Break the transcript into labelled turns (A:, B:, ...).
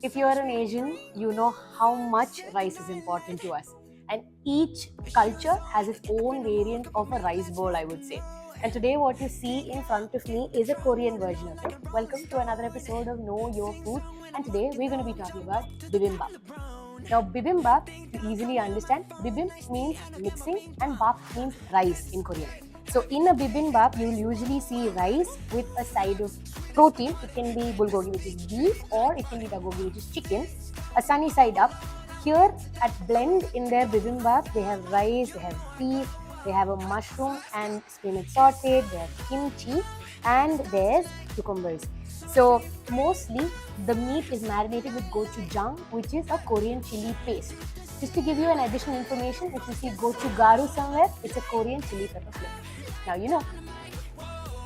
A: If you are an Asian, you know how much rice is important to us. And each culture has its own variant of a rice bowl, I would say. And today, what you see in front of me is a Korean version of it. Welcome to another episode of Know Your Food. And today, we're going to be talking about BibimBap. Now, BibimBap, to easily understand, bibim means mixing and bap means rice in Korean. So, in a bibimbap, you'll usually see rice with a side of protein. It can be bulgogi, which is beef, or it can be dagogi, which is chicken, a sunny side up. Here at Blend in their bibimbap, they have rice, they have beef, they have a mushroom and spinach sauteed, they have kimchi, and there's cucumbers. So mostly the meat is marinated with gochujang, which is a Korean chili paste. Just to give you an additional information, if you see gochugaru somewhere, it's a Korean chili pepper flake. Now you know.